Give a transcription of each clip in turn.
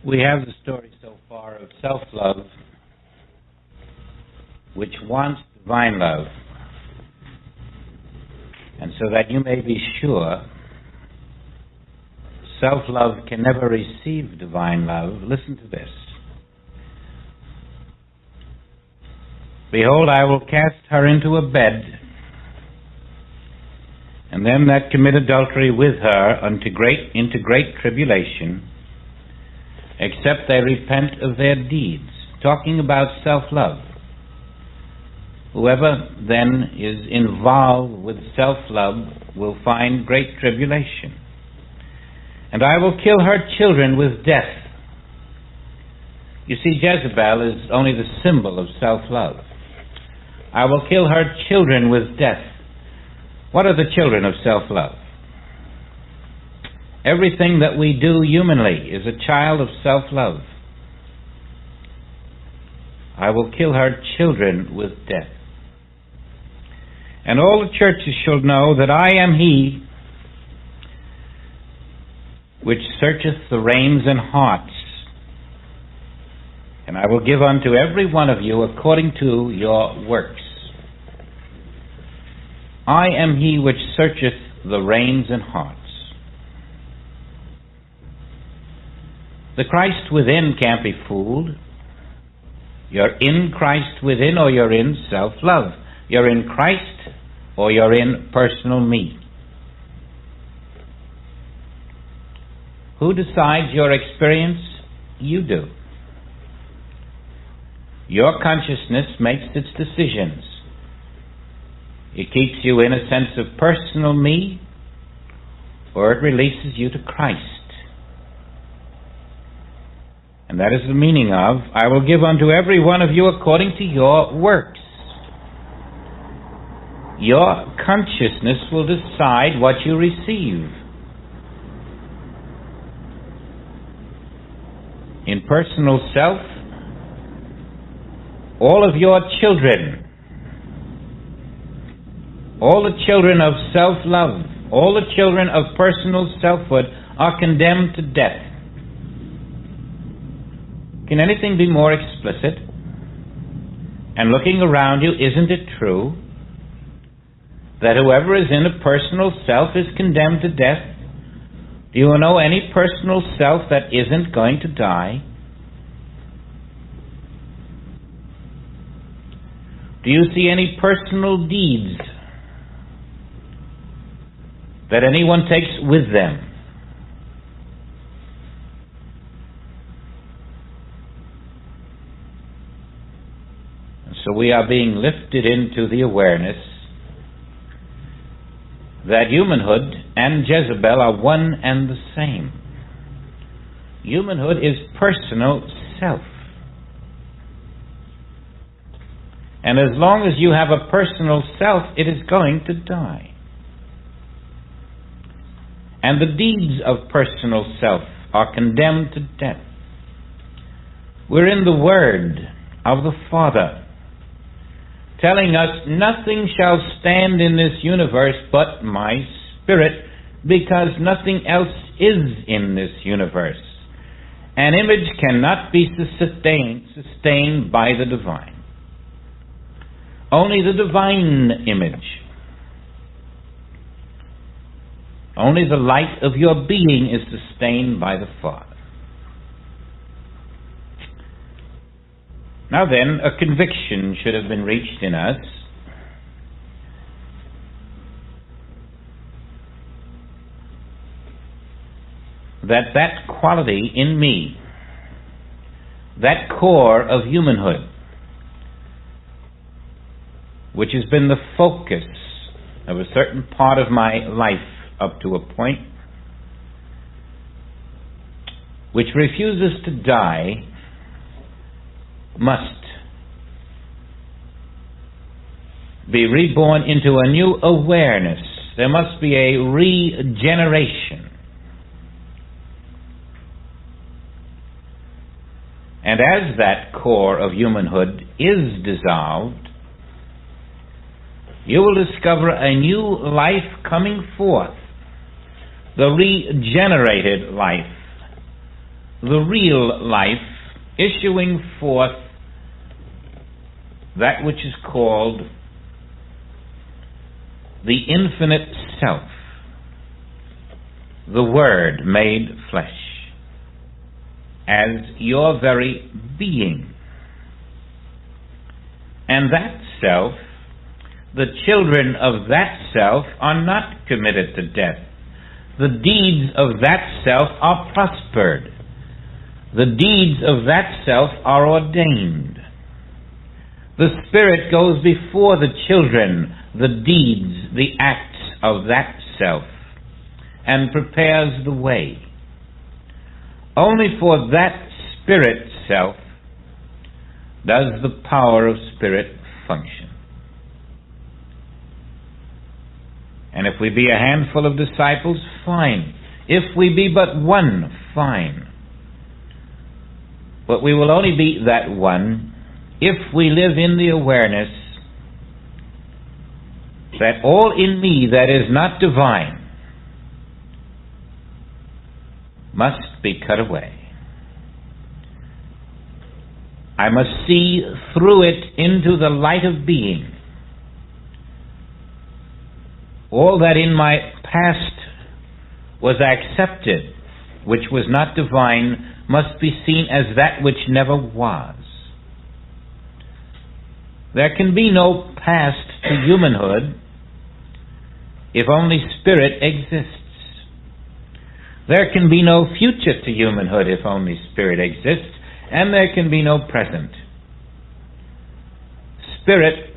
We have the story so far of self-love, which wants divine love. And so that you may be sure, self-love can never receive divine love. Listen to this. Behold, I will cast her into a bed, and them that commit adultery with her into great tribulation, except they repent of their deeds. Talking about self-love. Whoever then is involved with self-love will find great tribulation. And I will kill her children with death. You see, Jezebel is only the symbol of self-love. I will kill her children with death. What are the children of self-love? Everything that we do humanly is a child of self-love. I will kill her children with death. And all the churches shall know that I am he which searcheth the reins and hearts. And I will give unto every one of you according to your works. I am he which searcheth the reins and hearts. The Christ within can't be fooled. You're in Christ within, or you're in self-love. You're in Christ, or you're in personal me. Who decides your experience? You do. Your consciousness makes its decisions. It keeps you in a sense of personal me, or it releases you to Christ. And that is the meaning of, I will give unto every one of you according to your works. Your consciousness will decide what you receive. In personal self, all of your children, all the children of self-love, all the children of personal selfhood are condemned to death. Can anything be more explicit? And looking around you, isn't it true that whoever is in a personal self is condemned to death? Do you know any personal self that isn't going to die? Do you see any personal deeds that anyone takes with them? So we are being lifted into the awareness that humanhood and Jezebel are one and the same. Humanhood is personal self. And as long as you have a personal self, it is going to die. And the deeds of personal self are condemned to death. We're in the Word of the Father, telling us nothing shall stand in this universe but my Spirit, because nothing else is in this universe. An image cannot be sustained by the divine. Only the divine image. Only the light of your being is sustained by the Father. Now then, a conviction should have been reached in us that quality in me, that core of humanhood, which has been the focus of a certain part of my life up to a point, which refuses to die, must be reborn into a new awareness. There must be a regeneration. And as that core of humanhood is dissolved, you will discover a new life coming forth, the regenerated life, the real life issuing forth that which is called the infinite self, the Word made flesh, as your very being. And that self, the children of that self, are not committed to death. The deeds of that self are prospered. The deeds of that self are ordained. The Spirit goes before the children, the deeds, the acts of that self, and prepares the way. Only for that Spirit self does the power of Spirit function. And if we be a handful of disciples, fine. If we be but one, fine. But we will only be that one if we live in the awareness that all in me that is not divine must be cut away. I must see through it into the light of being. All that in my past was accepted, which was not divine, must be seen as that which never was. There can be no past to humanhood if only Spirit exists. There can be no future to humanhood if only Spirit exists, and there can be no present. Spirit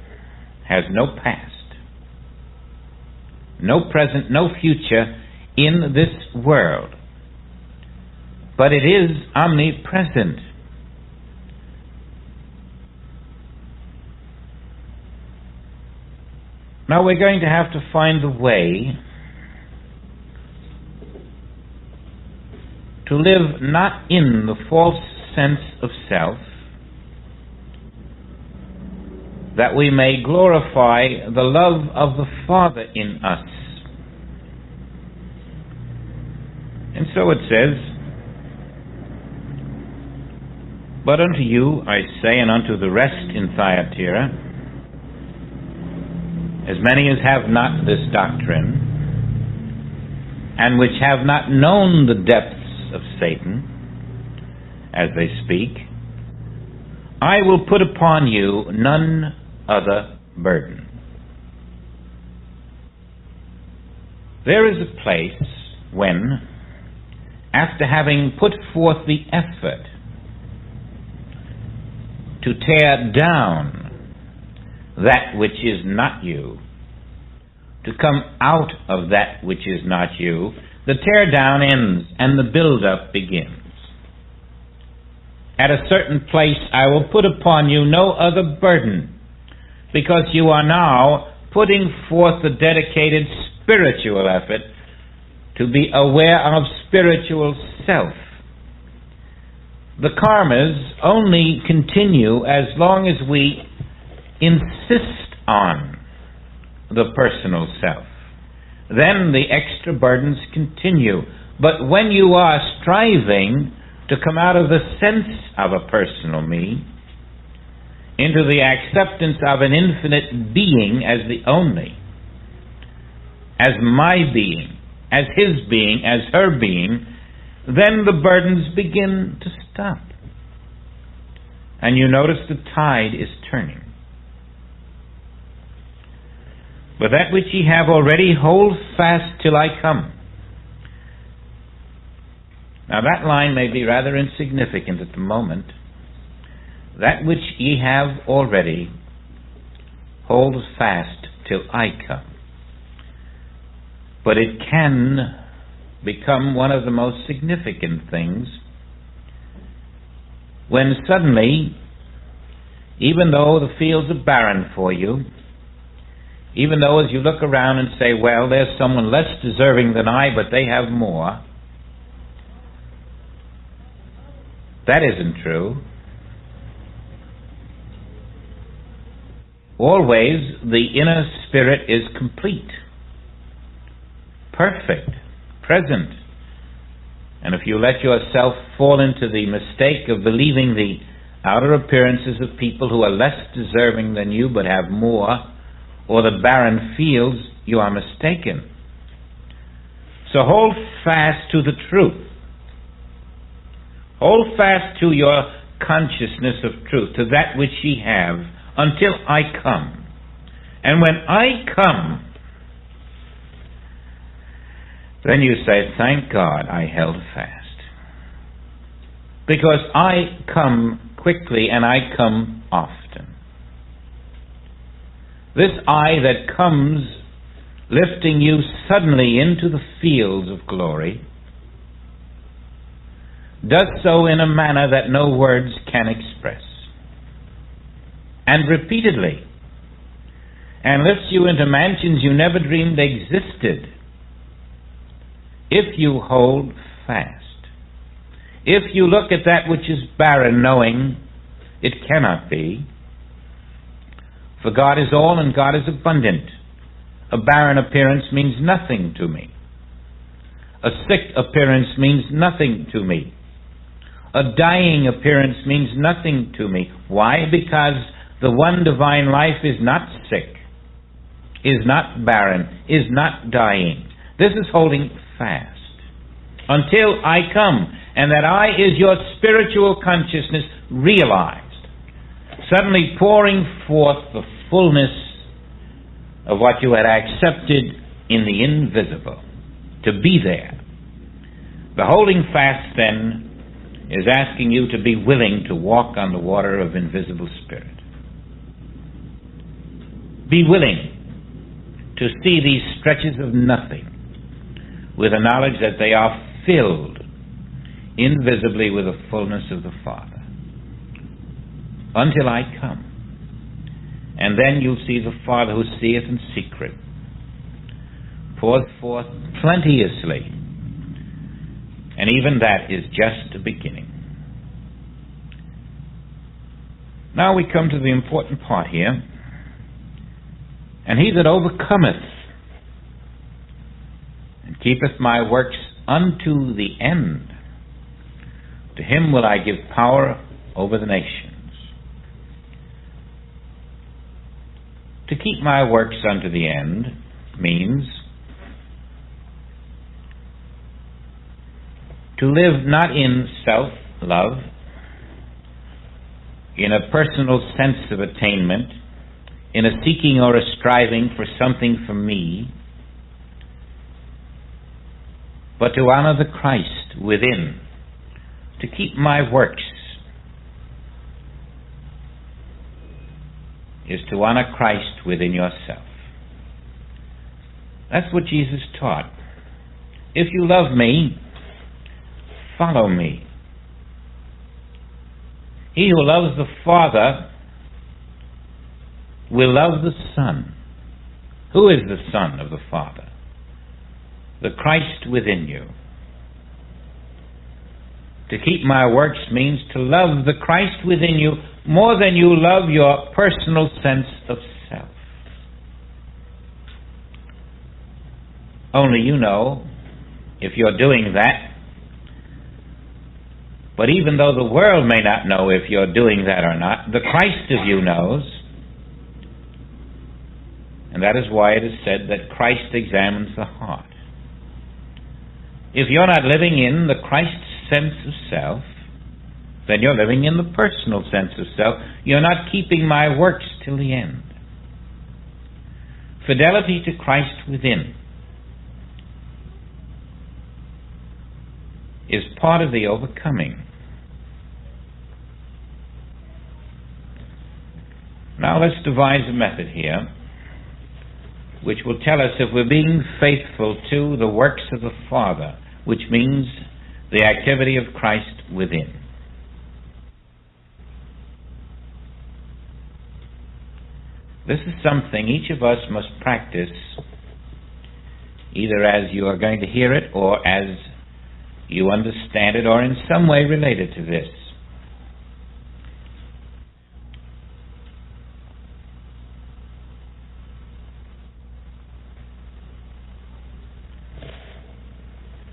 has no past, no present, no future in this world, but it is omnipresent. Now we're going to have to find a way to live not in the false sense of self, that we may glorify the love of the Father in us. And so it says, "But unto you I say, and unto the rest in Thyatira, as many as have not this doctrine, and which have not known the depths of Satan, as they speak, I will put upon you none other burden." There is a place when, after having put forth the effort to tear down that which is not you, to come out of that which is not you, the tear down ends and the build-up begins. At a certain place I will put upon you no other burden, because you are now putting forth the dedicated spiritual effort to be aware of spiritual self. The karmas only continue as long as we insist on the personal self. Then the extra burdens continue. But when you are striving to come out of the sense of a personal me into the acceptance of an infinite being as the only, as my being, as his being, as her being, then the burdens begin to stop. And you notice the tide is turning. "But that which ye have already, hold fast till I come." Now that line may be rather insignificant at the moment. That which ye have already, hold fast till I come. But it can become one of the most significant things when suddenly, even though the fields are barren for you, even though as you look around and say, well, there's someone less deserving than I, but they have more, that isn't true. Always the inner spirit is complete, perfect, present, And if you let yourself fall into the mistake of believing the outer appearances of people who are less deserving than you but have more, or the barren fields, you are mistaken. So hold fast to the truth. Hold fast to your consciousness of truth, to that which ye have, until I come. And when I come, then you say, thank God I held fast. Because I come quickly and I come often. This I that comes lifting you suddenly into the fields of glory does so in a manner that no words can express. And repeatedly. And lifts you into mansions you never dreamed existed. If you hold fast. If you look at that which is barren, knowing it cannot be. For God is all and God is abundant. A barren appearance means nothing to me. A sick appearance means nothing to me. A dying appearance means nothing to me. Why? Because the one divine life is not sick, is not barren, is not dying. This is holding fast. Until I come, and that I is your spiritual consciousness realized, suddenly pouring forth the fullness of what you had accepted in the invisible, to be there. The holding fast, then, is asking you to be willing to walk on the water of invisible spirit. Be willing to see these stretches of nothing with the knowledge that they are filled invisibly with the fullness of the Father. Until I come. And then you'll see the Father who seeth in secret pours forth plenteously. And even that is just the beginning. Now we come to the important part here. And he that overcometh and keepeth my works unto the end, to him will I give power over the nations. To keep my works unto the end means to live not in self-love, in a personal sense of attainment, in a seeking or a striving for something from me, but to honor the Christ within, to keep my works, is to honor Christ within yourself. That's what Jesus taught. If you love me, follow me. He who loves the Father will love the Son. Who is the Son of the Father? The Christ within you. To keep my works means to love the Christ within you more than you love your personal sense of self. Only you know if you're doing that. But even though the world may not know if you're doing that or not, the Christ of you knows. And that is why it is said that Christ examines the heart. If you're not living in the Christ sense of self, then you're living in the personal sense of self. You're not keeping my works till the end. Fidelity to Christ within is part of the overcoming. Now let's devise a method here which will tell us if we're being faithful to the works of the Father, which means the activity of Christ within. This is something each of us must practice, either as you are going to hear it or as you understand it or in some way related to this.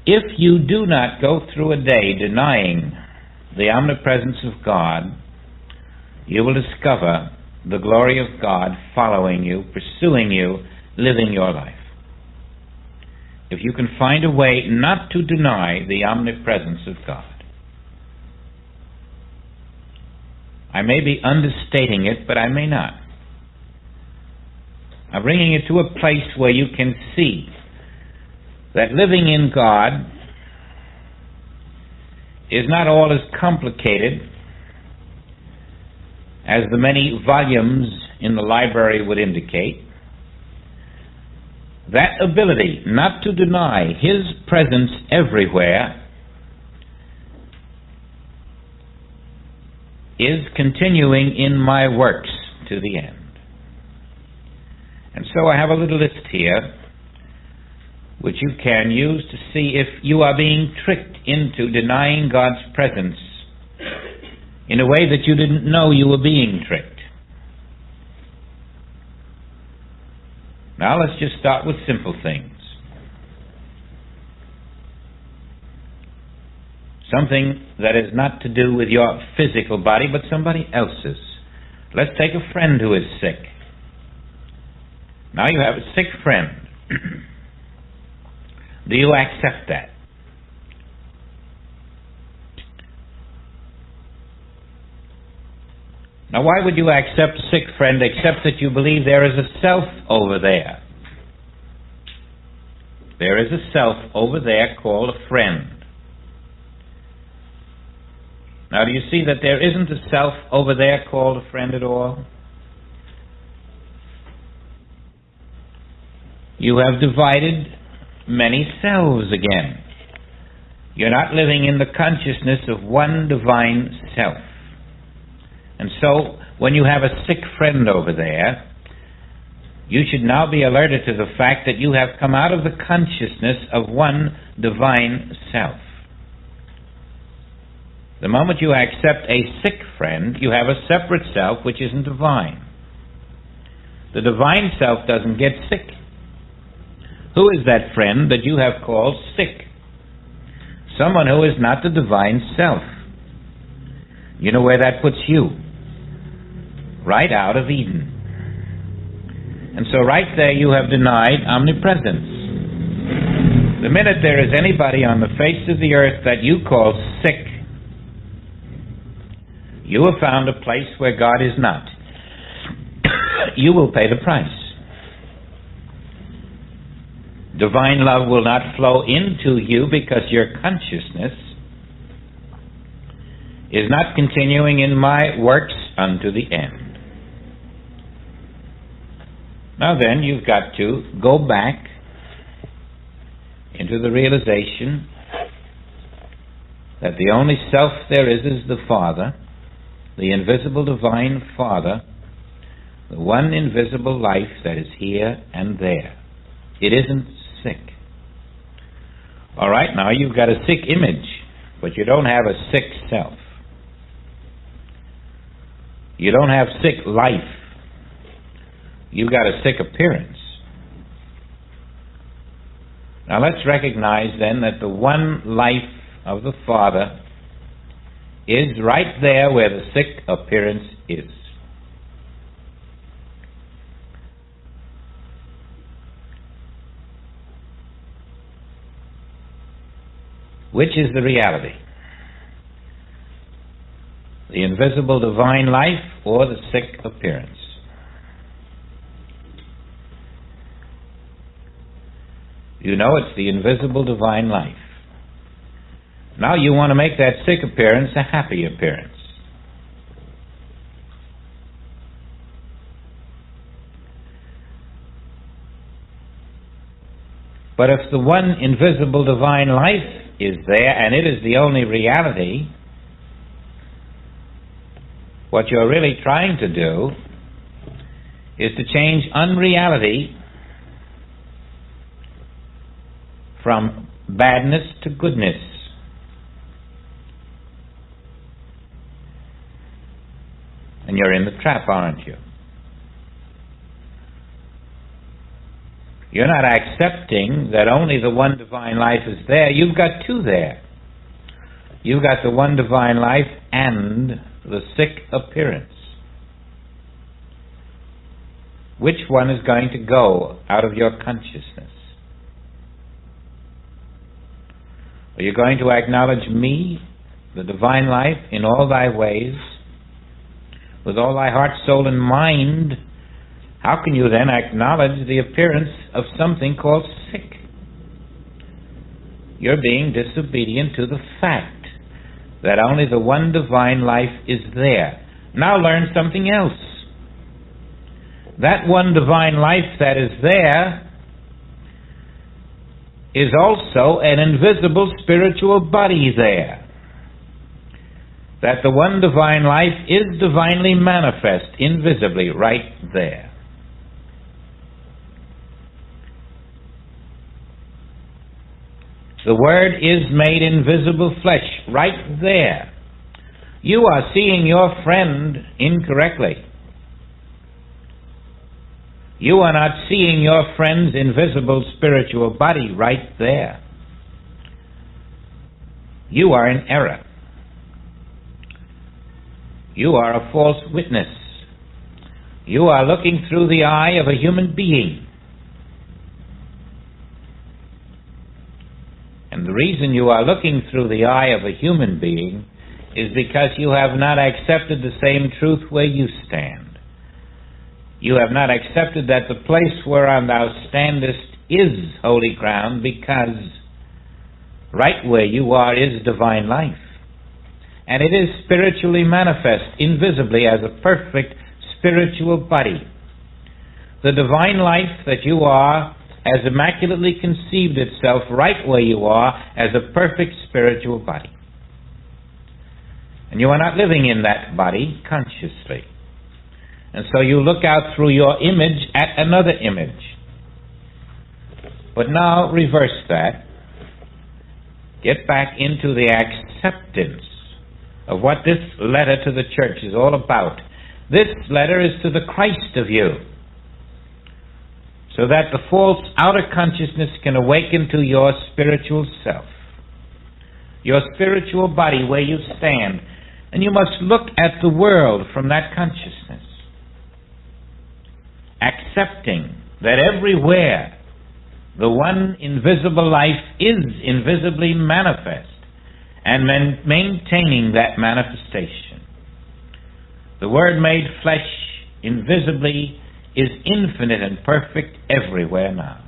If you do not go through a day denying the omnipresence of God, you will discover the glory of God following you, pursuing you, living your life. If you can find a way not to deny the omnipresence of God. I may be understating it, but I may not. I'm bringing it to a place where you can see that living in God is not all as complicated as the many volumes in the library would indicate. That ability not to deny His presence everywhere is continuing in my works to the end. And so I have a little list here which you can use to see if you are being tricked into denying God's presence in a way that you didn't know you were being tricked. Now let's just start with simple things. Something that is not to do with your physical body, but somebody else's. Let's take a friend who is sick. Now you have a sick friend. Do you accept that? Now why would you accept a sick friend except that you believe there is a self over there? There is a self over there called a friend. Now do you see that there isn't a self over there called a friend at all? You have divided many selves again. You're not living in the consciousness of one divine self. And so, when you have a sick friend over there, you should now be alerted to the fact that you have come out of the consciousness of one divine self. The moment you accept a sick friend, you have a separate self which isn't divine. The divine self doesn't get sick. Who is that friend that you have called sick? Someone who is not the divine self. You know where that puts you? Right out of Eden. And so right there you have denied omnipresence. The minute there is anybody on the face of the earth that you call sick, you have found a place where God is not. You will pay the price. Divine love will not flow into you because your consciousness is not continuing in my works unto the end. Now then, you've got to go back into the realization that the only self there is the Father, the invisible divine Father, the one invisible life that is here and there. It isn't sick. All right, now you've got a sick image, but you don't have a sick self. You don't have sick life. You've got a sick appearance. Now let's recognize then that the one life of the Father is right there where the sick appearance is. Which is the reality? The invisible divine life or the sick appearance? You know it's the invisible divine life. Now you want to make that sick appearance a happy appearance. But if the one invisible divine life is there, and it is the only reality, what you're really trying to do is to change unreality from badness to goodness. And you're in the trap, aren't you? You're not accepting that only the one divine life is there. You've got two there. You've got the one divine life and the sick appearance. Which one is going to go out of your consciousness? Are you going to acknowledge me, the divine life, in all thy ways, with all thy heart, soul, and mind? How can you then acknowledge the appearance of something called sick? You're being disobedient to the fact that only the one divine life is there. Now learn something else. That one divine life that is there is also an invisible spiritual body there. That the one divine life is divinely manifest, invisibly, right there. The Word is made invisible flesh, right there. You are seeing your friend incorrectly. You are not seeing your friend's invisible spiritual body right there. You are in error. You are a false witness. You are looking through the eye of a human being. And the reason you are looking through the eye of a human being is because you have not accepted the same truth where you stand. You have not accepted that the place whereon thou standest is holy ground, because right where you are is divine life. And it is spiritually manifest, invisibly, as a perfect spiritual body. The divine life that you are has immaculately conceived itself right where you are as a perfect spiritual body. And you are not living in that body consciously. And so you look out through your image at another image. But now reverse that. Get back into the acceptance of what this letter to the church is all about. This letter is to the Christ of you, so that the false outer consciousness can awaken to your spiritual self, your spiritual body where you stand. And you must look at the world from that consciousness, accepting that everywhere the one invisible life is invisibly manifest, and maintaining that manifestation. The Word made flesh invisibly is infinite and perfect everywhere now.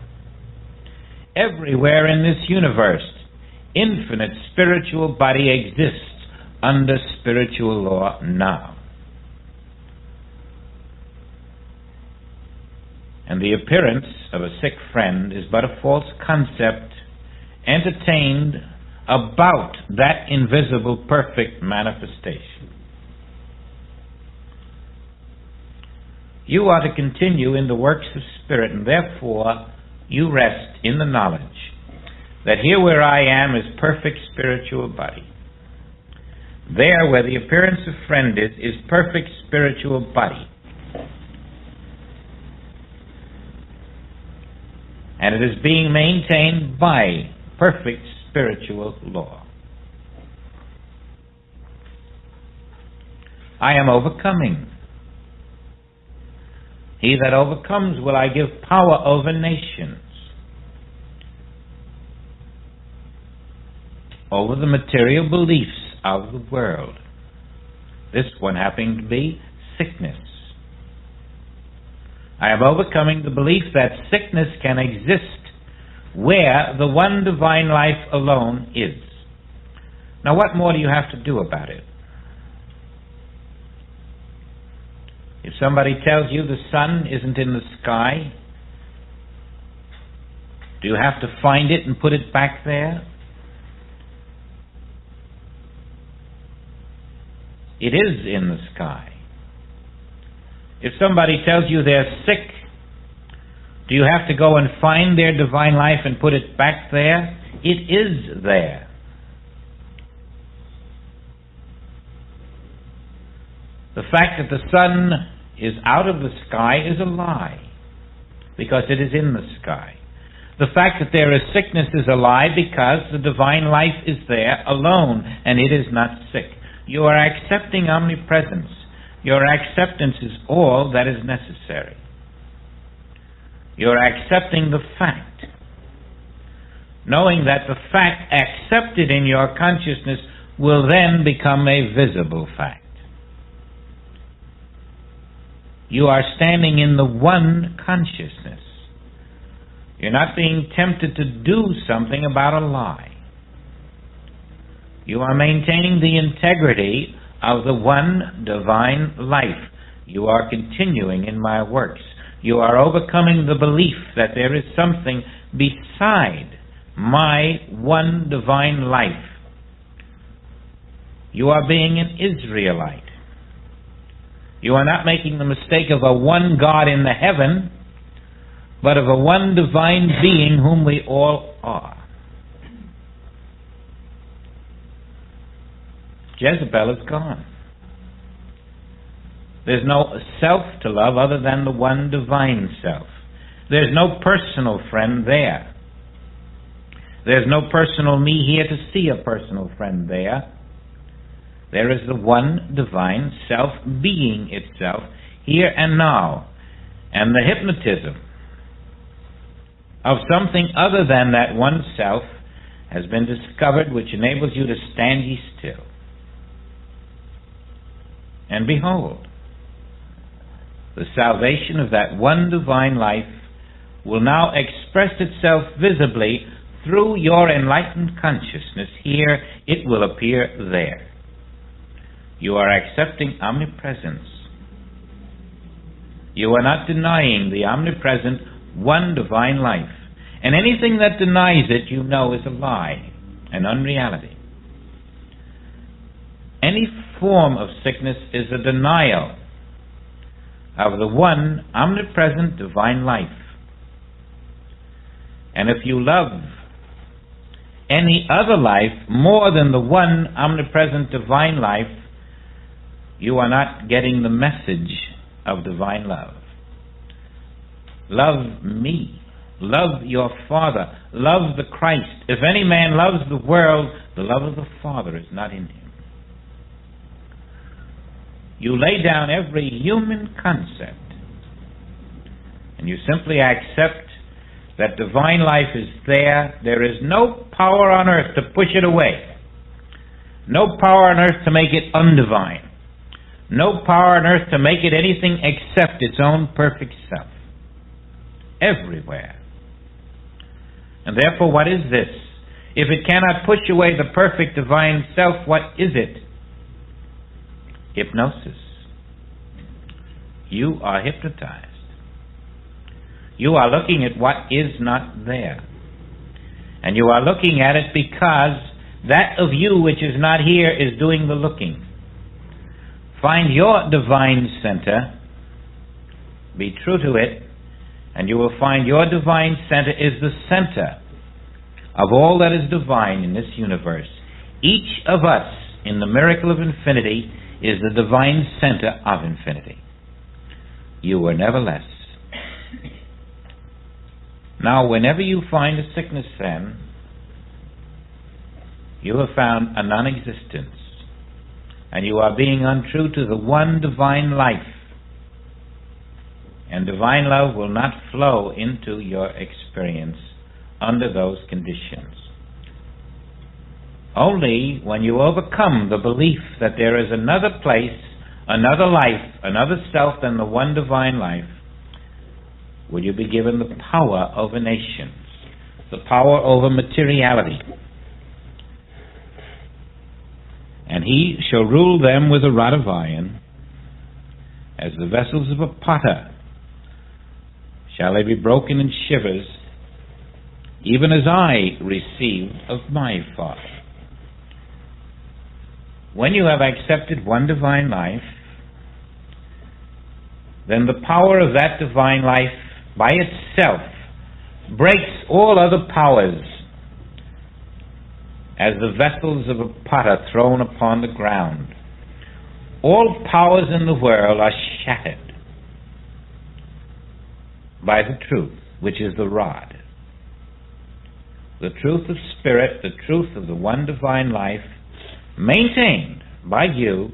Everywhere in this universe, infinite spiritual body exists under spiritual law now. And the appearance of a sick friend is but a false concept entertained about that invisible perfect manifestation. You are to continue in the works of Spirit, and therefore you rest in the knowledge that here where I am is perfect spiritual body. There where the appearance of friend is perfect spiritual body. And it is being maintained by perfect spiritual law. I am overcoming. He that overcomes will I give power over nations, over the material beliefs of the world. This one happening to be sickness. I am overcoming the belief that sickness can exist where the one divine life alone is. Now, what more do you have to do about it? If somebody tells you the sun isn't in the sky, do you have to find it and put it back there? It is in the sky. If somebody tells you they're sick, do you have to go and find their divine life and put it back there? It is there. The fact that the sun is out of the sky is a lie. because it is in the sky. The fact that there is sickness is a lie because the divine life is there alone and it is not sick. You are accepting omnipresence. Your acceptance is all that is necessary. You're accepting the fact, knowing that the fact accepted in your consciousness will then become a visible fact. You are standing in the one consciousness. You're not being tempted to do something about a lie. You are maintaining the integrity of the one divine life. You are continuing in my works. You are overcoming the belief that there is something beside my one divine life. You are being an Israelite. You are not making the mistake of a one God in the heaven, but of a one divine being whom we all are. Jezebel is gone. There's no self to love other than the one divine self. There's no personal friend there. There's no personal me here to see a personal friend there. There is the one divine self being itself here and now. And the hypnotism of something other than that one self has been discovered, which enables you to stand ye still. And behold, the salvation of that one divine life will now express itself visibly through your enlightened consciousness. Here, it will appear there. You are accepting omnipresence. You are not denying the omnipresent one divine life. And anything that denies it, you know, is a lie, an unreality. Any form of sickness is a denial of the one omnipresent divine life. And if you love any other life more than the one omnipresent divine life, you are not getting the message of divine love. Love me. Love your Father. Love the Christ. If any man loves the world, the love of the Father is not in him. You lay down every human concept, and you simply accept that divine life is there. There is no power on earth to push it away. No power on earth to make it undivine. No power on earth to make it anything except its own perfect self. Everywhere. And therefore, what is this? If it cannot push away the perfect divine self, what is it? Hypnosis. You are hypnotized. You are looking at what is not there. And you are looking at it because that of you which is not here is doing the looking. Find your divine center, be true to it, and you will find your divine center is the center of all that is divine in this universe. Each of us in the miracle of infinity is the divine center of infinity. You were never less. Now, whenever you find a sickness then, you have found a non-existence, and you are being untrue to the one divine life. And divine love will not flow into your experience under those conditions. Only when you overcome the belief that there is another place, another life, another self than the one divine life, will you be given the power over nations, the power over materiality. And he shall rule them with a rod of iron, as the vessels of a potter shall they be broken in shivers, even as I received of my Father. When you have accepted one divine life, then the power of that divine life by itself breaks all other powers, as the vessels of a potter thrown upon the ground. All powers in the world are shattered by the truth, which is the rod. The truth of Spirit, the truth of the one divine life, maintained by you,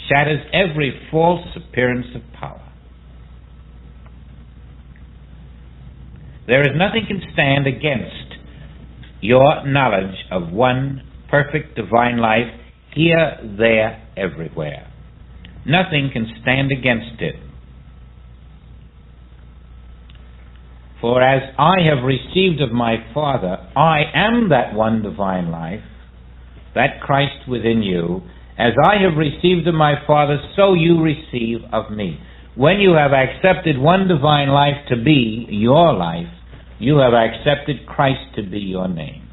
shatters every false appearance of power. There is nothing can stand against your knowledge of one perfect divine life here, there, everywhere. Nothing can stand against it. For as I have received of my Father, I am that one divine life, that Christ within you. As I have received of my Father, so you receive of me. When you have accepted one divine life to be your life, you have accepted Christ to be your name.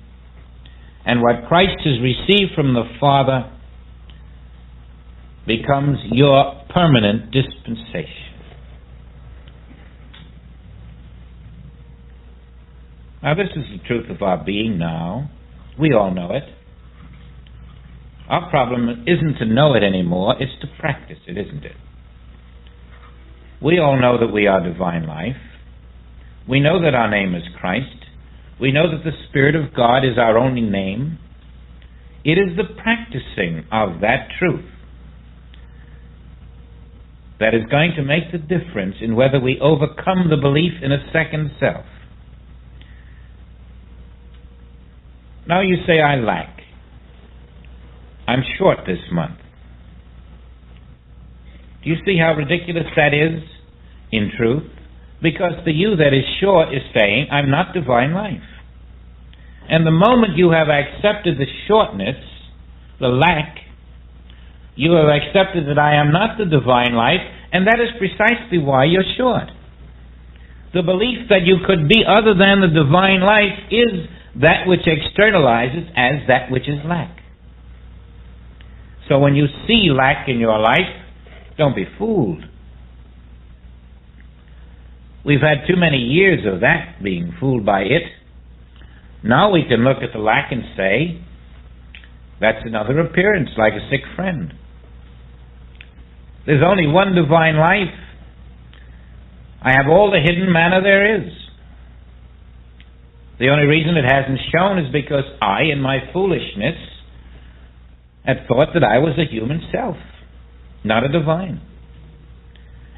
And what Christ has received from the Father becomes your permanent dispensation. Now, this is the truth of our being now. We all know it. Our problem isn't to know it anymore, it's to practice it, isn't it? We all know that we are divine life. We know that our name is Christ. We know that the Spirit of God is our only name. It is the practicing of that truth that is going to make the difference in whether we overcome the belief in a second self. Now you say, I lack. I'm short this month. Do you see how ridiculous that is in truth? Because the you that is short is saying, I'm not divine life. And the moment you have accepted the shortness, the lack, you have accepted that I am not the divine life, and that is precisely why you're short. The belief that you could be other than the divine life is that which externalizes as that which is lack. So when you see lack in your life, don't be fooled. We've had too many years of that, being fooled by it. Now we can look at the lack and say, that's another appearance, like a sick friend. There's only one divine life. I have all the hidden manna there is. The only reason it hasn't shown is because I, in my foolishness, had thought that I was a human self, not a divine.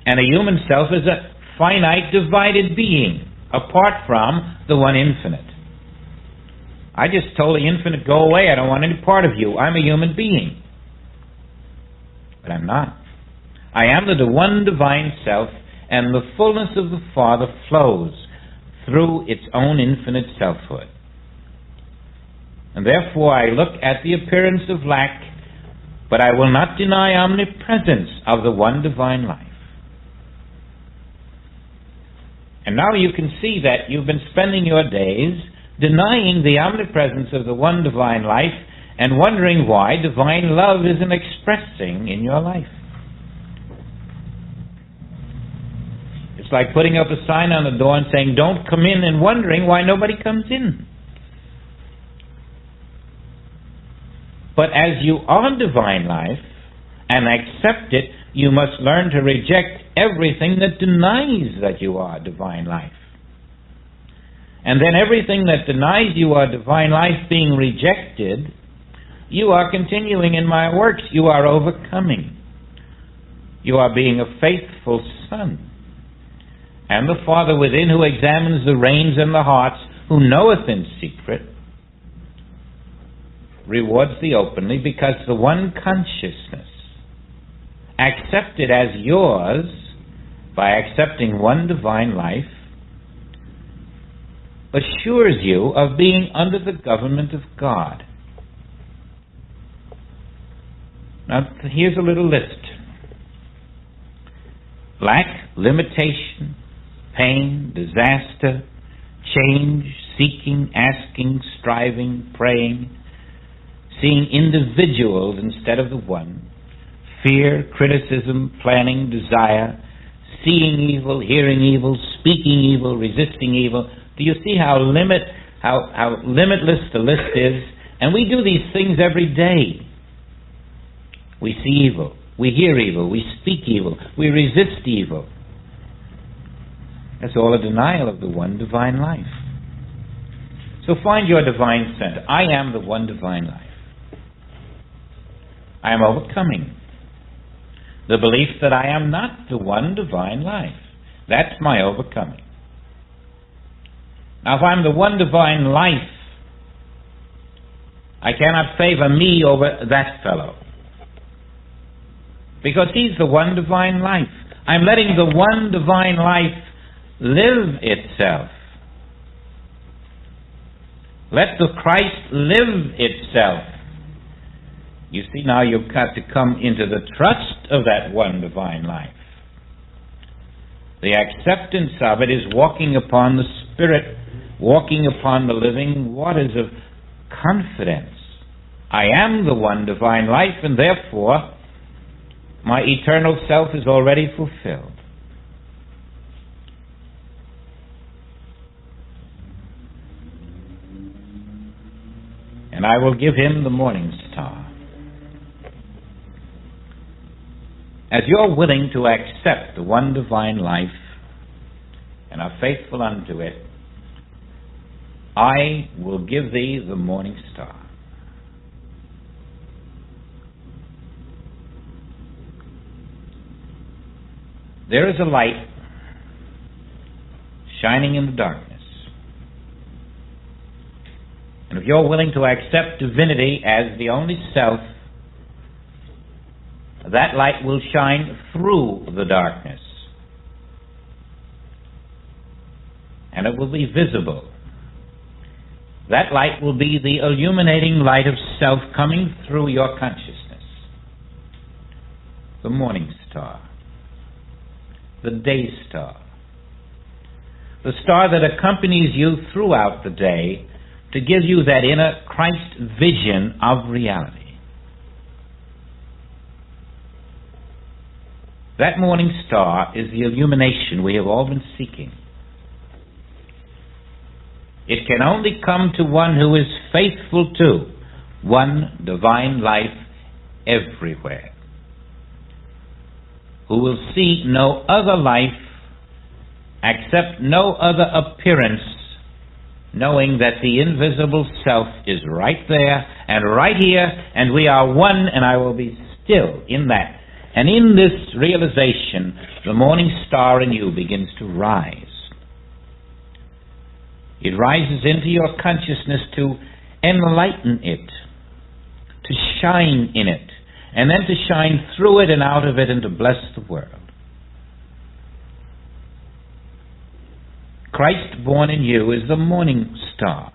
And a human self is a finite, divided being, apart from the one infinite. I just told the infinite, go away, I don't want any part of you. I'm a human being. But I'm not. I am the one divine self, and the fullness of the Father flows through its own infinite selfhood. And therefore I look at the appearance of lack, but I will not deny omnipresence of the one divine life. And now you can see that you've been spending your days denying the omnipresence of the one divine life and wondering why divine love isn't expressing in your life. It's like putting up a sign on the door and saying, don't come in, and wondering why nobody comes in. But as you are divine life and accept it, you must learn to reject everything that denies that you are divine life. And then everything that denies you are divine life being rejected, you are continuing in my works. You are overcoming. You are being a faithful son. And the Father within, who examines the reins and the hearts, who knoweth in secret, rewards thee openly, because the one consciousness, accepted as yours by accepting one divine life, assures you of being under the government of God. Now, here's a little list. Lack, limitation, pain, disaster, change, seeking, asking, striving, praying, seeing individuals instead of the one, fear, criticism, planning, desire, seeing evil, hearing evil, speaking evil, resisting evil. Do you see how limitless the list is? And we do these things every day. We see evil, we hear evil, we speak evil, we resist evil. That's all a denial of the one divine life. So find your divine center. I am the one divine life. I am overcoming the belief that I am not the one divine life. That's my overcoming. Now, if I'm the one divine life, I cannot favor me over that fellow, because he's the one divine life. I'm letting the one divine life live itself. Let the Christ live itself. You see, now you've got to come into the trust of that one divine life. The acceptance of it is walking upon the Spirit, walking upon the living waters of confidence. I am the one divine life, and therefore my eternal self is already fulfilled. And I will give him the morning star. As you're willing to accept the one divine life and are faithful unto it, I will give thee the morning star. There is a light shining in the darkness. And if you're willing to accept divinity as the only self, that light will shine through the darkness. And it will be visible. That light will be the illuminating light of self coming through your consciousness. The morning star. The day star. The star that accompanies you throughout the day to give you that inner Christ vision of reality. That morning star is the illumination we have all been seeking. It can only come to one who is faithful to one divine life everywhere, who will see no other life, accept no other appearance, knowing that the invisible self is right there and right here, and we are one, and I will be still in that. And in this realization, the morning star in you begins to rise. It rises into your consciousness to enlighten it, to shine in it, and then to shine through it and out of it and to bless the world. Christ born in you is the morning star.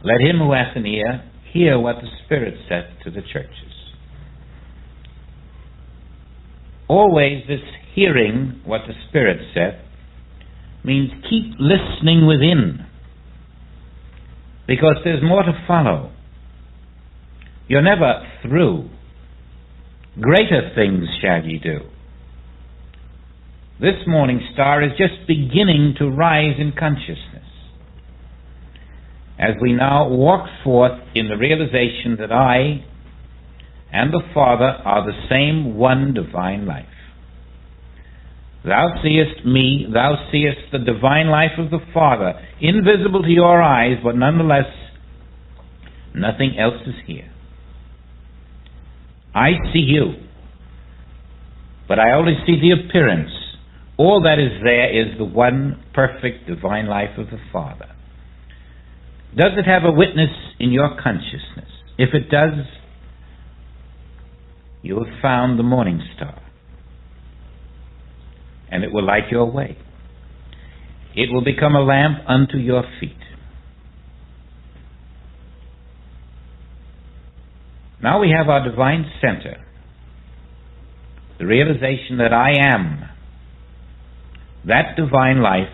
Let him who hath an ear hear what the Spirit saith to the churches. Always this hearing what the Spirit saith means keep listening within, because there's more to follow. You're never through. Greater things shall ye do. This morning star is just beginning to rise in consciousness, as we now walk forth in the realization that I and the Father are the same one divine life. Thou seest me, thou seest the divine life of the Father, invisible to your eyes, but nonetheless, nothing else is here. I see you, but I only see the appearance. All that is there is the one perfect divine life of the Father. Does it have a witness in your consciousness? If it does, you have found the morning star, and it will light your way. It will become a lamp unto your feet. Now we have our divine center, the realization that I am that divine life,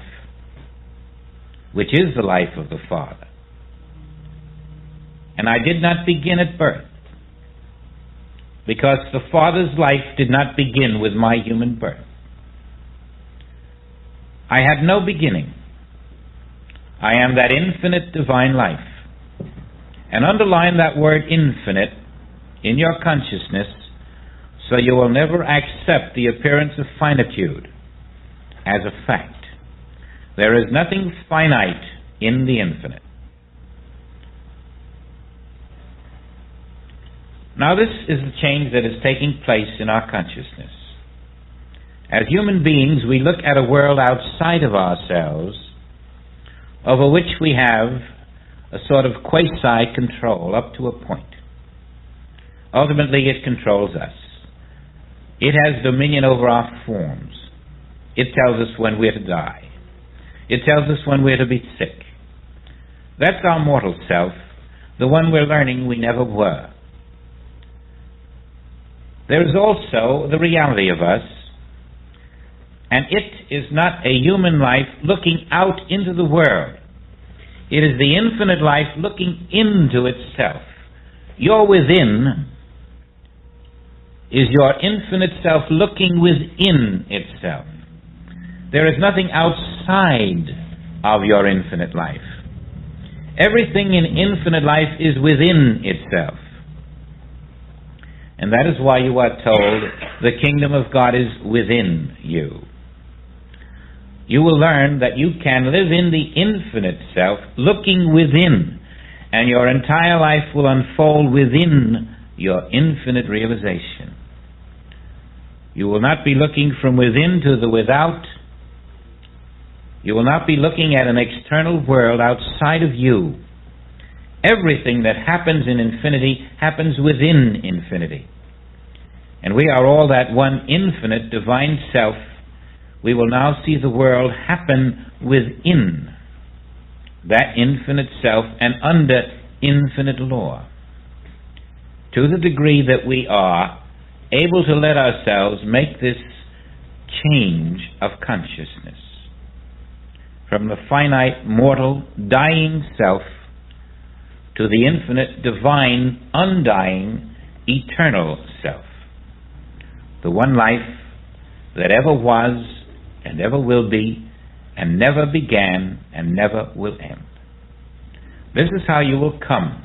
which is the life of the Father. And I did not begin at birth, because the Father's life did not begin with my human birth. I had no beginning. I am that infinite divine life. And underline that word infinite in your consciousness, so you will never accept the appearance of finitude as a fact. There is nothing finite in the infinite. Now this is the change that is taking place in our consciousness. As human beings, we look at a world outside of ourselves, over which we have a sort of quasi-control up to a point. Ultimately, it controls us. It has dominion over our forms. It tells us when we're to die. It tells us when we're to be sick. That's our mortal self, the one we're learning we never were. There is also the reality of us, and it is not a human life looking out into the world. It is the infinite life looking into itself. Your within is your infinite self looking within itself. There is nothing outside of your infinite life. Everything in infinite life is within itself. And that is why you are told the kingdom of God is within you. You will learn that you can live in the infinite self, looking within, and your entire life will unfold within your infinite realization. You will not be looking from within to the without. You will not be looking at an external world outside of you. Everything that happens in infinity happens within infinity. And we are all that one infinite divine self. We will now see the world happen within that infinite self and under infinite law. To the degree that we are able to let ourselves make this change of consciousness from the finite, mortal, dying self to the infinite, divine, undying, eternal self. The one life that ever was and ever will be and never began and never will end. This is how you will come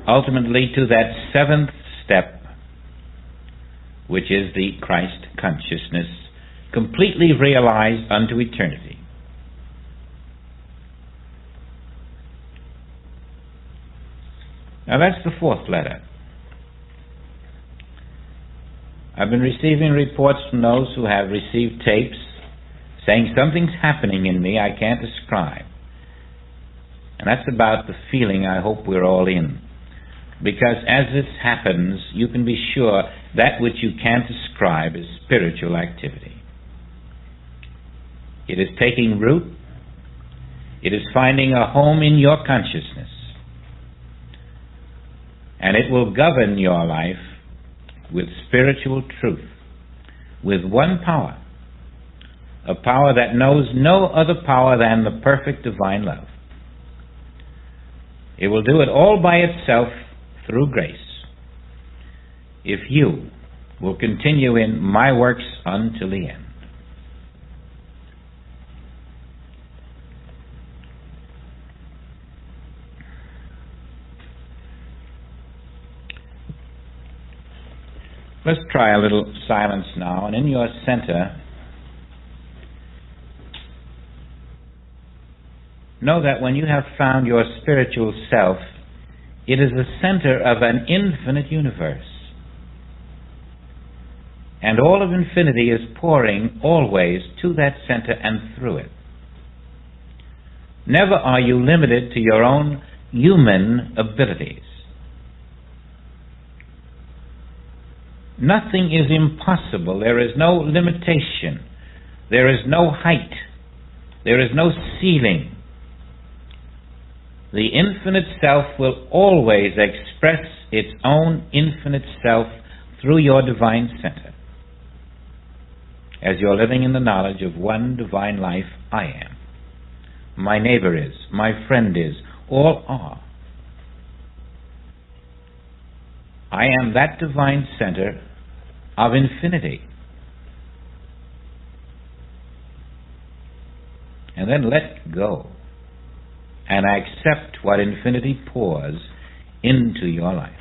ultimately to that seventh step, which is the Christ consciousness, completely realized unto eternity. Now that's the fourth letter. I've been receiving reports from those who have received tapes saying something's happening in me I can't describe. And that's about the feeling I hope we're all in. Because as this happens, you can be sure that which you can't describe is spiritual activity. It is taking root. It is finding a home in your consciousness. And it will govern your life with spiritual truth, with one power, a power that knows no other power than the perfect divine love. It will do it all by itself through grace, if you will continue in my works until the end. Let's try a little silence now, and in your center, know that when you have found your spiritual self, it is the center of an infinite universe. And all of infinity is pouring always to that center and through it. Never are you limited to your own human abilities. Nothing is impossible. There is no limitation. There is no height. There is no ceiling. The infinite self will always express its own infinite self through your divine center. As you're living in the knowledge of one divine life, I am. My neighbor is. My friend is. All are. I am that divine center of infinity. And then let go and accept what infinity pours into your life.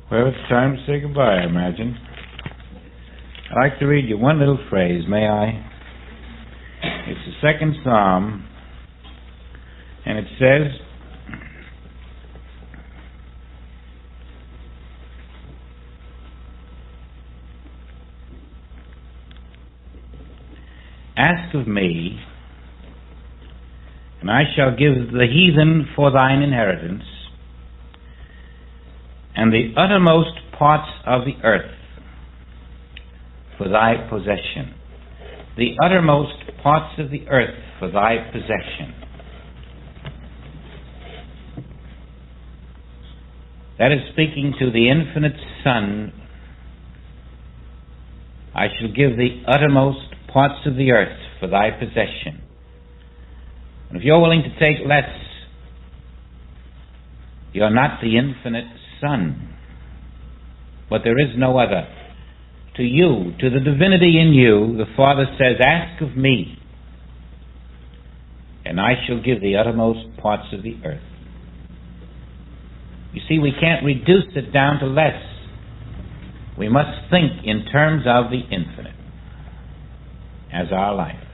Well, it's time to say goodbye, I imagine. I'd like to read you one little phrase, may I? It's the second Psalm, and it says, "Ask of me, and I shall give the heathen for thine inheritance, and the uttermost parts of the earth for thy possession." The uttermost parts of the earth for thy possession. That is speaking to the infinite Son. I shall give the uttermost parts of the earth for thy possession. And if you're willing to take less, you're not the infinite Son. But there is no other. To you, to the divinity in you, the Father says, "Ask of me, and I shall give the uttermost parts of the earth." You see, we can't reduce it down to less. We must think in terms of the infinite as our life,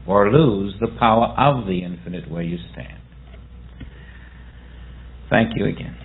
or lose the power of the infinite where you stand. Thank you again.